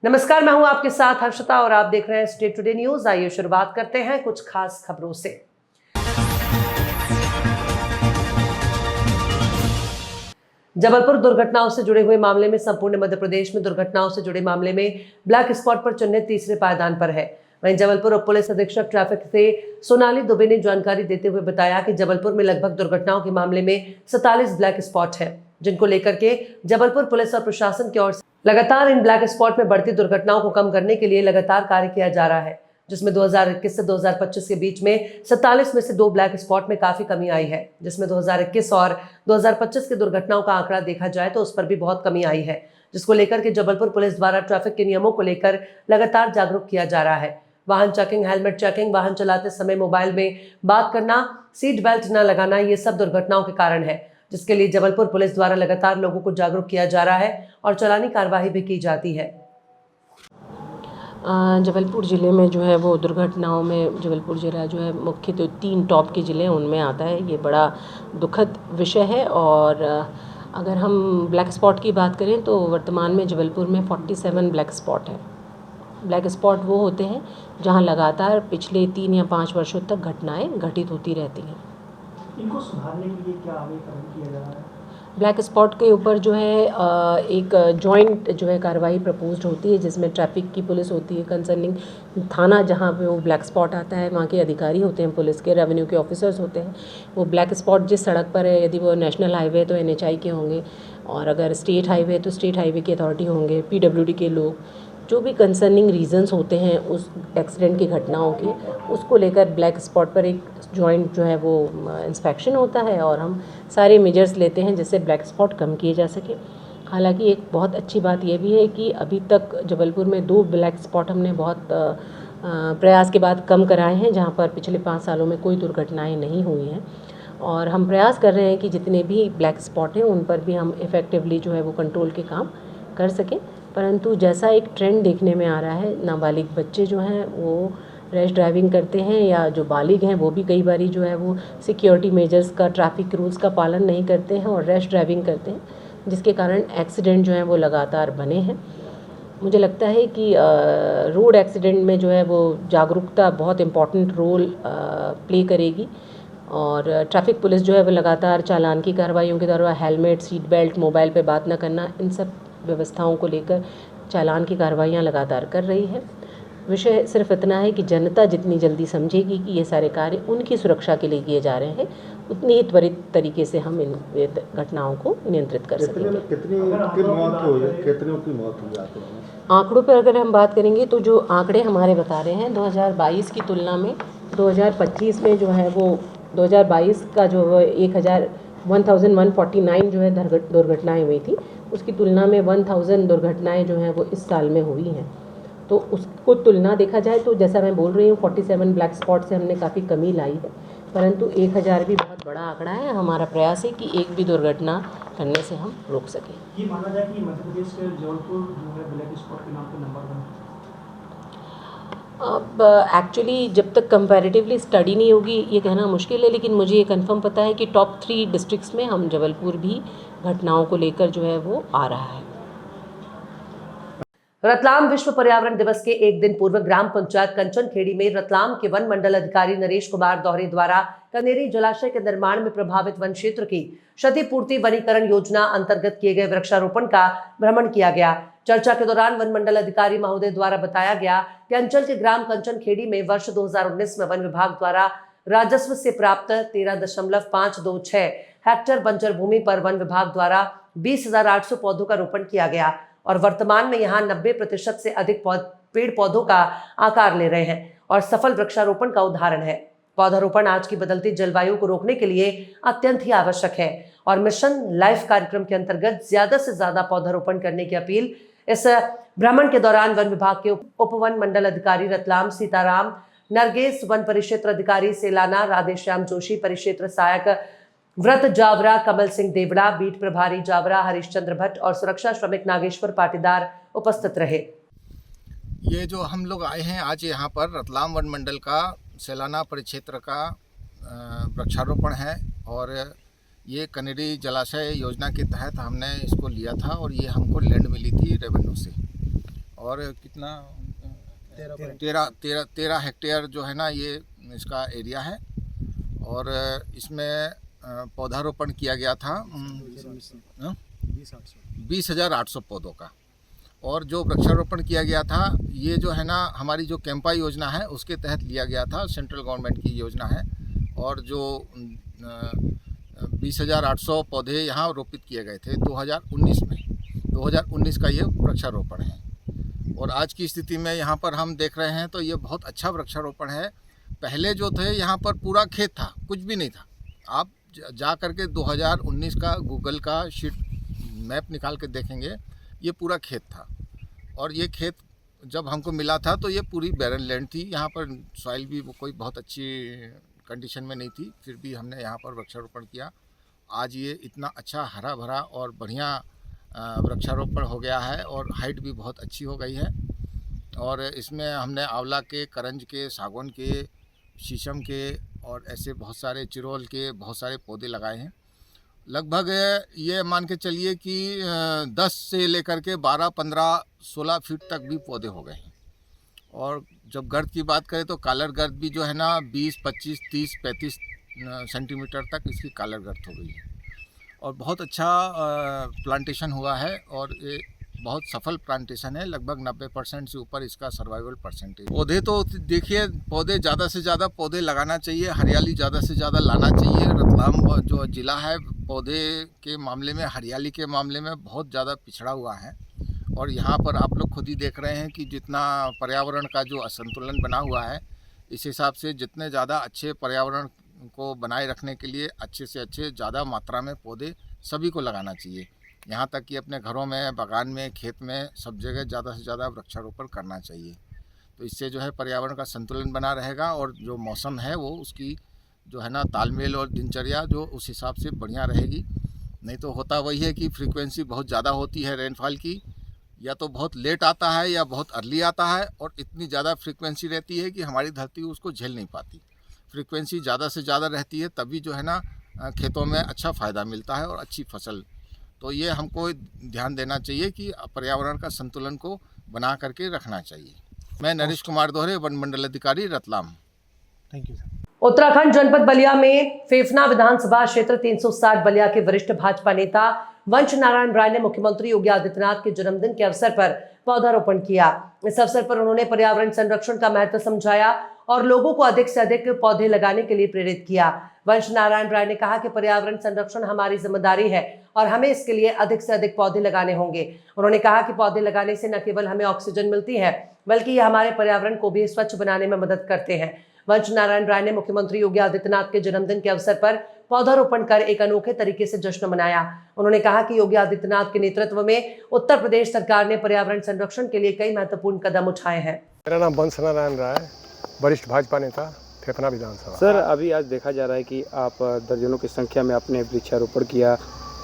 नमस्कार, मैं हूं आपके साथ हर्षिता और आप देख रहे हैं स्टेट टुडे न्यूज। आइए शुरुआत करते हैं कुछ खास खबरों से। जबलपुर दुर्घटनाओं से जुड़े हुए मामले में संपूर्ण मध्य प्रदेश में दुर्घटनाओं से जुड़े मामले में ब्लैक स्पॉट पर चिन्हित तीसरे पायदान पर है। वहीं जबलपुर उप पुलिस अधीक्षक ट्रैफिक से सोनाली दुबे ने जानकारी देते हुए बताया कि जबलपुर में लगभग दुर्घटनाओं के मामले में 47 ब्लैक स्पॉट है, जिनको लेकर के जबलपुर पुलिस और प्रशासन की ओर से लगातार इन ब्लैक स्पॉट में बढ़ती दुर्घटनाओं को कम करने के लिए लगातार कार्य किया जा रहा है, जिसमें 2021 से 2025 के बीच में 47 में से 2 ब्लैक स्पॉट में काफी कमी आई है, जिसमें 2021 और 2025 की दुर्घटनाओं का आंकड़ा देखा जाए तो उस पर भी बहुत कमी आई है, जिसको लेकर के जबलपुर पुलिस द्वारा ट्रैफिक के नियमों को लेकर लगातार जागरूक किया जा रहा है। वाहन चेकिंग, हेलमेट चेकिंग, वाहन चलाते समय मोबाइल में बात करना, सीट बेल्ट न लगाना, ये सब दुर्घटनाओं के कारण है, जिसके लिए जबलपुर पुलिस द्वारा लगातार लोगों को जागरूक किया जा रहा है और चालानी कार्रवाई भी की जाती है। जबलपुर ज़िले में जो है वो दुर्घटनाओं में जबलपुर ज़िला जो है मुख्य तो 3 टॉप के ज़िले हैं उनमें आता है। ये बड़ा दुखद विषय है। और अगर हम ब्लैक स्पॉट की बात करें तो वर्तमान में जबलपुर में 47 ब्लैक स्पॉट है। ब्लैक स्पॉट वो होते हैं जहां लगातार पिछले 3 या 5 वर्षों तक घटनाएं घटित होती रहती हैं। इनको सुधारने के लिए क्या आगे कदम किया जा रहा है? ब्लैक स्पॉट के ऊपर जो है एक जॉइंट जो है कार्रवाई प्रपोज्ड होती है, जिसमें ट्रैफिक की पुलिस होती है, कंसर्निंग थाना जहां पे वो ब्लैक स्पॉट आता है वहां के अधिकारी होते हैं, पुलिस के, रेवेन्यू के ऑफिसर्स होते हैं। वो ब्लैक स्पॉट जिस सड़क पर है, यदि वो नेशनल हाईवे तो NHI के होंगे, और अगर स्टेट हाईवे तो स्टेट हाईवे की अथॉरिटी होंगे, PWD के लोग, जो भी कंसर्निंग रीजंस होते हैं उस एक्सीडेंट की घटनाओं के, उसको लेकर ब्लैक स्पॉट पर एक जॉइंट जो है वो इंस्पेक्शन होता है और हम सारे मेजर्स लेते हैं जिससे ब्लैक स्पॉट कम किए जा सके। हालांकि एक बहुत अच्छी बात यह भी है कि अभी तक जबलपुर में 2 ब्लैक स्पॉट हमने बहुत प्रयास के बाद कम कराए हैं, जहां पर पिछले 5 सालों में कोई दुर्घटनाएं नहीं हुई हैं। और हम प्रयास कर रहे हैं कि जितने भी ब्लैक स्पॉट हैं उन पर भी हम इफ़ेक्टिवली जो है वो कंट्रोल के काम कर सकें। परंतु जैसा एक ट्रेंड देखने में आ रहा है, नाबालिग बच्चे जो हैं वो रैश ड्राइविंग करते हैं, या जो बालिग हैं वो भी कई बारी जो है वो सिक्योरिटी मेजर्स का, ट्रैफिक रूल्स का पालन नहीं करते हैं और रैश ड्राइविंग करते हैं, जिसके कारण एक्सीडेंट जो हैं वो लगातार बने हैं। मुझे लगता है कि रोड एक्सीडेंट में जो है वो जागरूकता बहुत इम्पॉर्टेंट रोल प्ले करेगी। और ट्रैफिक पुलिस जो है वो लगातार चालान की कार्रवाइयों के दौरान हेलमेट, सीट बेल्ट, मोबाइल पे बात ना करना, इन सब व्यवस्थाओं को लेकर चालान की कार्रवाइयाँ लगातार कर रही है। विषय सिर्फ इतना है कि जनता जितनी जल्दी समझेगी कि ये सारे कार्य उनकी सुरक्षा के लिए किए जा रहे हैं, उतनी ही त्वरित तरीके से हम इन घटनाओं को नियंत्रित कर सकेंगे। कितनी की मौत हुई? आंकड़ों पर अगर हम बात करेंगे तो जो आंकड़े हमारे बता रहे हैं 2022 की तुलना में 2025 में जो है वो 2022 का जो 1149 जो है दुर्घटनाएं हुई थी, उसकी तुलना में 1000 दुर्घटनाएं जो हैं वो इस साल में हुई हैं। तो उसको तुलना देखा जाए तो जैसा मैं बोल रही हूँ 47 ब्लैक स्पॉट से हमने काफ़ी कमी लाई है, परंतु 1000 भी बहुत बड़ा आंकड़ा है। हमारा प्रयास है कि एक भी दुर्घटना करने से हम रोक सकें। ये माना जाए कि मध्य प्रदेश के जबलपुर जो है ब्लैक स्पॉट के नाम पर नंबर 1 है। अब एक्चुअली जब तक कंपैरेटिवली स्टडी नहीं होगी ये कहना मुश्किल है, लेकिन मुझे ये कंफर्म पता है कि टॉप 3 डिस्ट्रिक्ट्स में हम जबलपुर भी घटनाओं को लेकर जो है वो आ रहा है। रतलाम विश्व पर्यावरण दिवस के एक दिन पूर्व ग्राम पंचायत कंचनखेड़ी में रतलाम के वन मंडल अधिकारी नरेश कुमार दोहरे द्वारा कनेरी जलाशय के निर्माण में प्रभावित वन क्षेत्र की क्षतिपूर्ति वनीकरण योजना अंतर्गत किए गए वृक्षारोपण का भ्रमण किया गया। चर्चा के दौरान वन मंडल अधिकारी महोदय द्वारा बताया गया कि अंचल के ग्राम कंचनखेड़ी में वर्ष 2019 में वन विभाग द्वारा राजस्व से प्राप्त 13.526 हेक्टेयर बंजर भूमि पर वन विभाग द्वारा 20,800 पौधों का रोपण किया गया और वर्तमान में यहाँ 90% से अधिक पेड़ पौधों का आकार ले रहे हैं और सफल वृक्षारोपण का उदाहरण है। पौधारोपण आज की बदलती जलवायु को रोकने के लिए अत्यंत ही आवश्यक है और मिशन लाइफ कार्यक्रम के अंतर्गत ज्यादा से ज्यादा पौधारोपण करने की अपील इस भ्रमण के दौरान वन विभाग के उप वन मंडल अधिकारी रतलाम सीताराम नरगेस, वन परिक्षेत्र अधिकारी सेलाना राधेश्याम जोशी, परिक्षेत्र सहायक व्रत जावरा कमल सिंह देवड़ा, बीट प्रभारी जावरा हरिश्चंद्र भट्ट और सुरक्षा श्रमिक नागेश्वर पाटीदार उपस्थित रहे। ये जो हम लोग आए हैं आज यहाँ पर रतलाम वन मंडल का सेलाना परिक्षेत्र का वृक्षारोपण है और ये कनेरी जलाशय योजना के तहत हमने इसको लिया था और ये हमको लैंड मिली थी रेवेन्यू से और कितना 13 हेक्टेयर जो है ना ये इसका एरिया है। और इसमें पौधारोपण किया गया था 20,800 पौधों का। और जो वृक्षारोपण किया गया था ये जो है ना हमारी जो कैंपा योजना है उसके तहत लिया गया था, सेंट्रल गवर्नमेंट की योजना है। और जो 20,800 पौधे यहाँ रोपित किए गए थे 2019 में। 2019 का ये वृक्षारोपण है। और आज की स्थिति में यहाँ पर हम देख रहे हैं तो ये बहुत अच्छा वृक्षारोपण है। पहले जो थे यहाँ पर पूरा खेत था, कुछ भी नहीं था। आप जा करके 2019 का गूगल का शीट मैप निकाल के देखेंगे, ये पूरा खेत था। और ये खेत जब हमको मिला था तो ये पूरी बैरन लैंड थी, यहाँ पर सॉइल भी कोई बहुत अच्छी कंडीशन में नहीं थी, फिर भी हमने यहाँ पर वृक्षारोपण किया। आज ये इतना अच्छा हरा भरा और बढ़िया वृक्षारोपण हो गया है और हाइट भी बहुत अच्छी हो गई है। और इसमें हमने आंवला के, करंज के, सागौन के, शीशम के और ऐसे बहुत सारे चिरोल के बहुत सारे पौधे लगाए हैं। लगभग ये मान के चलिए कि 10 से लेकर के 12, 15, 16 फीट तक भी पौधे हो गए हैं। और जब गर्द की बात करें तो कालर गर्द भी जो है ना 20, 25, 30, 35 सेंटीमीटर तक इसकी कालर गर्द हो गई है। और बहुत अच्छा प्लांटेशन हुआ है और ये बहुत सफल प्लांटेशन है। लगभग 90% से ऊपर इसका सर्वाइवल परसेंटेज। पौधे तो देखिए, पौधे ज़्यादा से ज़्यादा पौधे लगाना चाहिए, हरियाली ज़्यादा से ज़्यादा लाना चाहिए। रतलाम जो ज़िला है पौधे के मामले में, हरियाली के मामले में बहुत ज़्यादा पिछड़ा हुआ है। और यहाँ पर आप लोग खुद ही देख रहे हैं कि जितना पर्यावरण का जो असंतुलन बना हुआ है, इस हिसाब से जितने ज़्यादा अच्छे पर्यावरण को बनाए रखने के लिए अच्छे से अच्छे ज़्यादा मात्रा में पौधे सभी को लगाना चाहिए। यहाँ तक कि अपने घरों में, बागान में, खेत में, सब जगह ज़्यादा से ज़्यादा वृक्षारोपण करना चाहिए। तो इससे जो है पर्यावरण का संतुलन बना रहेगा और जो मौसम है वो उसकी जो है ना तालमेल और दिनचर्या जो उस हिसाब से बढ़िया रहेगी। नहीं तो होता वही है कि फ्रीक्वेंसी बहुत ज़्यादा होती है रेनफॉल की, या तो बहुत लेट आता है या बहुत अर्ली आता है। और इतनी ज़्यादा फ्रीक्वेंसी रहती है कि हमारी धरती उसको झेल नहीं पाती। फ्रीक्वेंसी ज़्यादा से ज़्यादा रहती है तभी जो है ना खेतों में अच्छा फ़ायदा मिलता है और अच्छी फसल। तो ये हमको ध्यान देना चाहिए कि पर्यावरण का संतुलन को बना करके रखना चाहिए। मैं नरेश कुमार दोहरे, वन मंडल अधिकारी, Ratlam. Thank you sir. Uttarakhand जनपद बलिया में फेफना विधानसभा क्षेत्र 360 बलिया के वरिष्ठ भाजपा नेता वंश नारायण राय ने मुख्यमंत्री योगी आदित्यनाथ के जन्मदिन के अवसर पर पौधारोपण किया। इस अवसर पर उन्होंने पर्यावरण संरक्षण का महत्व समझाया और लोगों को अधिक से अधिक पौधे लगाने के लिए प्रेरित किया। वंश नारायण राय ने कहा कि पर्यावरण संरक्षण हमारी जिम्मेदारी है और हमें इसके लिए अधिक से अधिक पौधे लगाने होंगे। उन्होंने कहा कि पौधे लगाने से न केवल हमें ऑक्सीजन मिलती है बल्कि ये हमारे पर्यावरण को भी स्वच्छ बनाने में मदद करते हैं। वंश नारायण राय ने मुख्यमंत्री योगी आदित्यनाथ के जन्मदिन के अवसर पर पौधारोपण कर एक अनोखे तरीके से जश्न मनाया। उन्होंने कहा कि योगी आदित्यनाथ के नेतृत्व में उत्तर प्रदेश सरकार ने पर्यावरण संरक्षण के लिए कई महत्वपूर्ण कदम उठाए हैं। मेरा नाम वंश नारायण राय, वरिष्ठ भाजपा नेता, फेफना विधानसभा। सर, अभी आज देखा जा रहा है कि आप दर्जनों की संख्या में आपने वृक्षारोपण किया।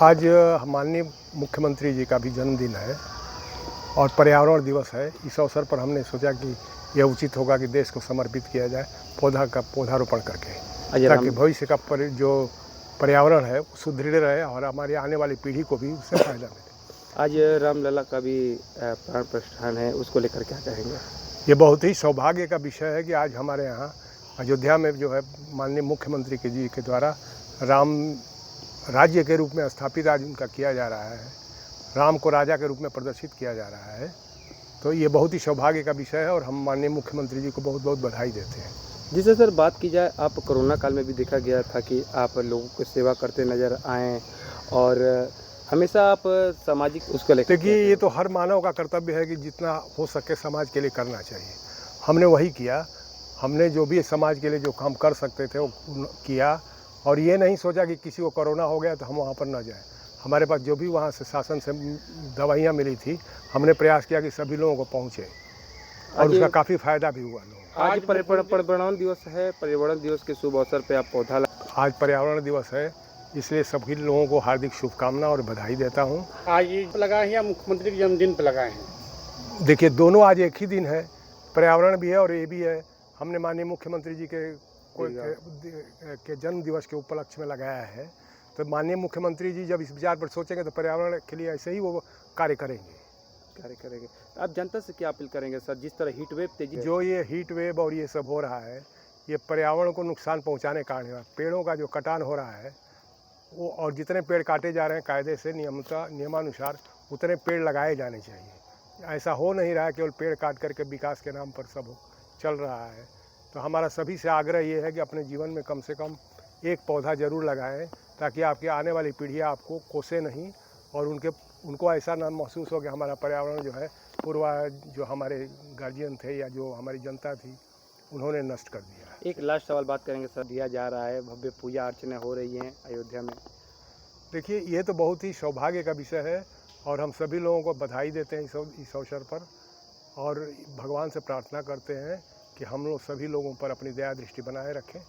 आज माननीय मुख्यमंत्री जी का भी जन्मदिन है और पर्यावरण दिवस है। इस अवसर पर हमने सोचा कि यह उचित होगा कि देश को समर्पित किया जाए पौधारोपण करके, ताकि भविष्य का जो पर्यावरण है वो सुदृढ़ रहे और हमारी आने वाली पीढ़ी को भी उससे फायदा मिले। आज रामलला का भी प्राण प्रतिष्ठान है, उसको लेकर क्या कहेंगे? ये बहुत ही सौभाग्य का विषय है कि आज हमारे यहाँ अयोध्या में जो है माननीय मुख्यमंत्री जी के द्वारा राम राज्य के रूप में स्थापित आज उनका किया जा रहा है, राम को राजा के रूप में प्रदर्शित किया जा रहा है। तो ये बहुत ही सौभाग्य का विषय है और हम माननीय मुख्यमंत्री जी को बहुत बहुत बधाई देते हैं। जिससे सर बात की जाए, आप कोरोना काल में भी देखा गया था कि आप लोगों की सेवा करते नज़र आएँ और हमेशा आप सामाजिक उसको लेकर। देखिए, ये तो हर मानव का कर्तव्य है कि जितना हो सके समाज के लिए करना चाहिए। हमने वही किया, हमने जो भी समाज के लिए जो काम कर सकते थे वो किया और ये नहीं सोचा कि किसी को कोरोना हो गया तो हम वहाँ पर न जाएं। हमारे पास जो भी वहाँ से शासन से दवाइयाँ मिली थी, हमने प्रयास किया कि सभी लोगों को पहुँचे और उसका काफ़ी फायदा भी हुआ लोगों। आज पर्यावरण दिवस है, पर्यावरण दिवस के शुभ अवसर पे आप पौधा आज पर्यावरण दिवस है, इसलिए सभी लोगों को हार्दिक शुभकामना और बधाई देता हूँ। आज ये लगाए हैं या मुख्यमंत्री के जन्मदिन पर लगाए हैं? देखिए, दोनों आज एक ही दिन है, पर्यावरण भी है और ये भी है। हमने माननीय मुख्यमंत्री जी के जन्म दिवस के उपलक्ष्य में लगाया है। तो माननीय मुख्यमंत्री जी जब इस विचार पर सोचेंगे तो पर्यावरण के लिए ऐसे ही वो कार्य करेंगे। कार्य करेंगे। आप जनता से क्या अपील करेंगे सर, जिस तरह हीट वेव तेजी जो ये हीट वेव और ये सब हो रहा है, ये पर्यावरण को नुकसान पहुंचाने का कारण है। पेड़ों का जो कटान हो रहा है वो, और जितने पेड़ काटे जा रहे हैं कायदे से नियमानुसार उतने पेड़ लगाए जाने चाहिए। ऐसा हो नहीं रहा है, केवल पेड़ काट करके विकास के नाम पर सब चल रहा है। तो हमारा सभी से आग्रह ये है कि अपने जीवन में कम से कम एक पौधा ज़रूर लगाएं, ताकि आपकी आने वाली पीढ़ियाँ आपको कोसे नहीं और उनको ऐसा ना महसूस हो कि हमारा पर्यावरण जो है जो हमारे गार्जियन थे या जो हमारी जनता थी उन्होंने नष्ट कर दिया। एक लास्ट सवाल बात करेंगे सर, दिया जा रहा है, भव्य पूजा अर्चना हो रही हैं अयोध्या में। देखिए, ये तो बहुत ही सौभाग्य का विषय है और हम सभी लोगों को बधाई देते हैं इस अवसर पर, और भगवान से प्रार्थना करते हैं कि हम लोग सभी लोगों पर अपनी दया दृष्टि बनाए रखें।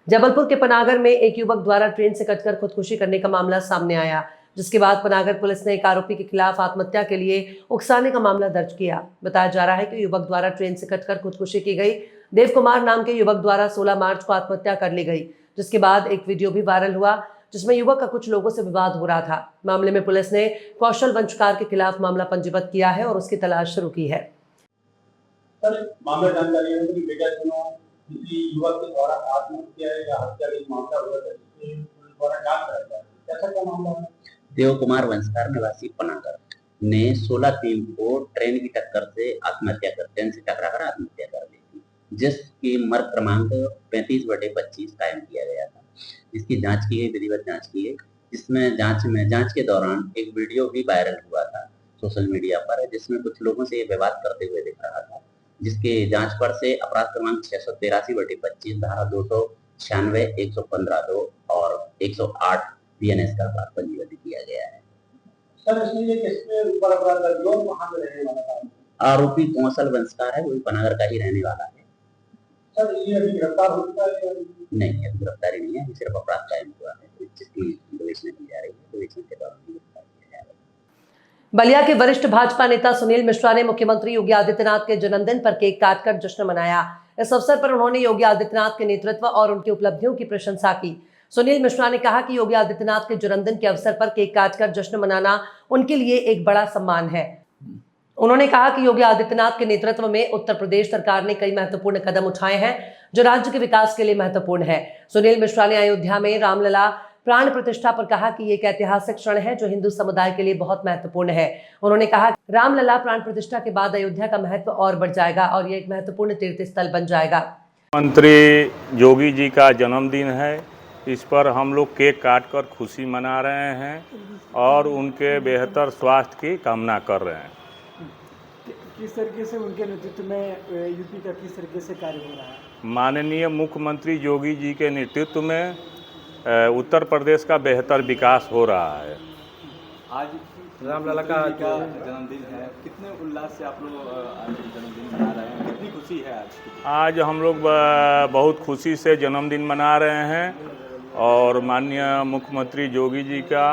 जबलपुर के पनागर में एक युवक द्वारा ट्रेन से कटकर खुदकुशी करने का मामला सामने आया, जिसके बाद पनागर पुलिस ने एक आरोपी के खिलाफ आत्महत्या के लिए उकसाने का मामला दर्ज किया। बताया जा रहा है कि युवक द्वारा ट्रेन से कटकर खुदकुशी की गई। देव कुमार नाम के युवक द्वारा 16 मार्च को आत्महत्या कर ली गई, जिसके बाद एक वीडियो भी वायरल हुआ जिसमें युवक का कुछ लोगों से विवाद हो रहा था। मामले में पुलिस ने कौशल वंशकार के खिलाफ मामला पंजीबद्ध किया है और उसकी तलाश शुरू की है। मामला जानकारी है कि बेटा किसी युवक के द्वारा आत्महत्या या हत्या का मामला हुआ था, जिसके द्वारा जांच कराया कैसा क्या मामला है। देव कुमार वंशकार निवासी पनागर ने 16/3 को ट्रेन की टक्कर से आत्महत्या कर ट्रेन से टकराकर आत्महत्या कर ली थी, जिसकी मर्ग क्रमांक 35/25 कायम किया गया था। इसकी जांच की गई, विधिवत जांच की गई, जिसमें जांच के दौरान एक वीडियो भी वायरल हुआ था सोशल मीडिया पर, जिसमें कुछ लोगों से ये विवाद करते हुए दिख रहा था, जिसके जांच पर से अपराध क्रमांक 683/25 धारा 296, 115(2) और 108 बीएनएस का अपराध पंजीबद्ध किया गया है। सर, इसलिए किसके ऊपर अपराध दर्ज हुआ, वहां पे रहने वाला था? आरोपी कौशल वंशकार है, वो भी पनागर का ही रहने वाला है। सर, ये अभी गिरफ्तार हो चुका है? नहीं, अभी गिरफ्तारी नहीं है, सिर्फ अपराध कायम हुआ है, जिसकी विवेचना की जा रही है। विवेचना के दौरान गिरफ्तार किया जाएगा। बलिया के वरिष्ठ भाजपा नेता सुनील मिश्रा ने मुख्यमंत्री योगी आदित्यनाथ के जन्मदिन पर केक काटकर जश्न मनाया। इस अवसर पर उन्होंने योगी आदित्यनाथ के नेतृत्व और उनकी उपलब्धियों की प्रशंसा की। सुनील मिश्रा ने कहा कि योगी आदित्यनाथ के जन्मदिन के अवसर पर केक काटकर जश्न मनाना उनके लिए एक बड़ा सम्मान है। उन्होंने कहा कि योगी आदित्यनाथ के नेतृत्व में उत्तर प्रदेश सरकार ने कई महत्वपूर्ण कदम उठाए हैं जो राज्य के विकास के लिए महत्वपूर्ण है। सुनील मिश्रा ने अयोध्या में रामलला प्राण प्रतिष्ठा पर कहा कि ये एक ऐतिहासिक क्षण है जो हिंदू समुदाय के लिए बहुत महत्वपूर्ण है। उन्होंने कहा कि रामलला प्राण प्रतिष्ठा के बाद अयोध्या का महत्व और बढ़ जाएगा और ये एक महत्वपूर्ण तीर्थ स्थल बन जाएगा। मंत्री योगी जी का जन्मदिन है, इस पर हम लोग केक काटकर खुशी मना रहे हैं और उनके बेहतर स्वास्थ्य की कामना कर रहे हैं। किस तरीके से उनके नेतृत्व में यूपी का किस तरीके से कार्य हो रहा है? माननीय मुख्यमंत्री योगी जी के नेतृत्व में उत्तर प्रदेश का बेहतर विकास हो रहा है। आज रामलला का जन्मदिन है, कितने उल्लास से आप लोग आज जन्मदिन मना रहे हैं, कितनी खुशी है आज हम लोग बहुत खुशी से जन्मदिन मना रहे हैं और माननीय मुख्यमंत्री योगी जी का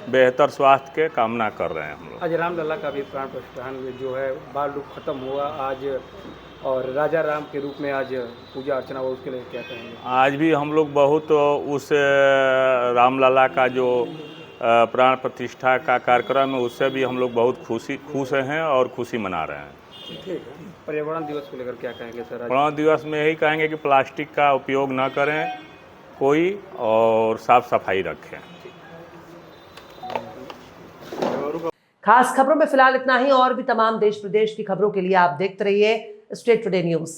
बेहतर स्वास्थ्य के कामना कर रहे हैं हम लोग। आज रामलला का भी प्राण प्रतिष्ठान जो है बाल रूप खत्म हुआ आज, और राजा राम के रूप में आज पूजा अर्चना हुआ, उसके लिए क्या कहेंगे? आज भी हम लोग बहुत उस रामलला का जो प्राण प्रतिष्ठा का कार्यक्रम है उससे भी हम लोग बहुत खुश हैं और खुशी मना रहे हैं। पर्यावरण दिवस को लेकर क्या कहेंगे सर? पर्यावरण दिवस में यही कहेंगे कि प्लास्टिक का उपयोग न करें कोई और साफ सफाई रखें। खास खबरों में फिलहाल इतना ही। और भी तमाम देश प्रदेश की खबरों के लिए आप देखते रहिए स्टेट टुडे न्यूज़।